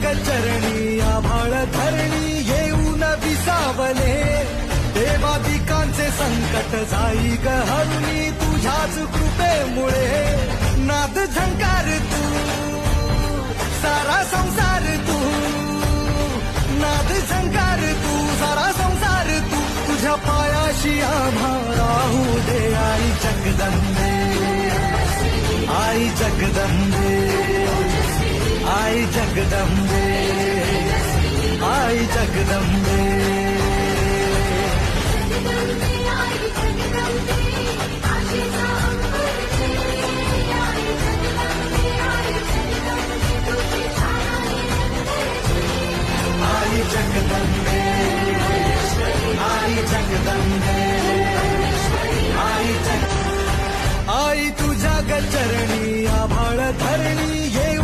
गचरणी आभाळ धरणी येऊन विसावले, देवादिकांचे संकट जाई ग हरुणी तुझ्याच कृपेमुळे. नाद झंकार तू सारा संसार तू, नाद झंकार तू सारा संसार तू, तुझ्या पायाशी आम्हा राहू दे आई जगदंबे, आई जगदंबे, आई जगदंबे, आई जगदंबे. आई जगदंबे, आई जगदंबे, आई जग, आई तुझ्या गचरणी आभाळ धरणी